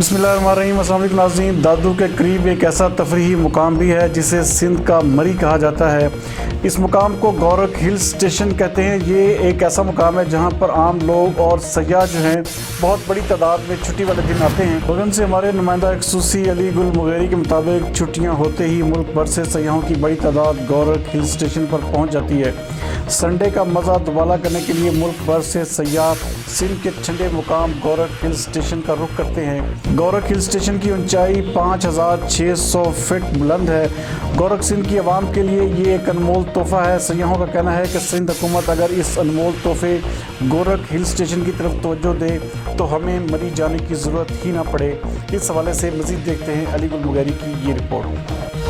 बिस्मिल्लाहिर्रहमानिर्रहीम। अस्सलाम वालेकुम नाज़रीन। दादू के करीब एक ऐसा तफरीही मुकाम भी है जिसे सिंध का मरी कहा जाता है। इस मुकाम को गौरख हिल स्टेशन कहते हैं। ये एक ऐसा मुकाम है जहाँ पर आम लोग और सयाह जो हैं बहुत बड़ी तादाद में छुट्टी वाले दिन आते हैं। बगन से हमारे नुमाइंदा खसूसी अली गुल मुगेरी के मुताबिक छुट्टियाँ होते ही मुल्क भर से सयाहों की बड़ी तादाद गौरख हिल स्टेशन पर पहुँच जाती है। संडे का मज़ा दुबाला करने के लिए मुल्क भर से सयाह सिंध के ठंडे मुकाम गौरख हिल स्टेशन का रुख करते हैं। गौरख हिल स्टेशन की ऊंचाई 5600 फीट बुलंद है। गौरख सिंध की आवाम के लिए ये एक अनमोल तोहफा है। सयाहों का कहना है कि सिंध हुकूमत अगर इस अनमोल तोहफे गौरख हिल स्टेशन की तरफ तवज्जो दे तो हमें मरी जाने की ज़रूरत ही ना पड़े। इस हवाले से मज़ीद देखते हैं अली गुल मुगेरी की ये रिपोर्ट।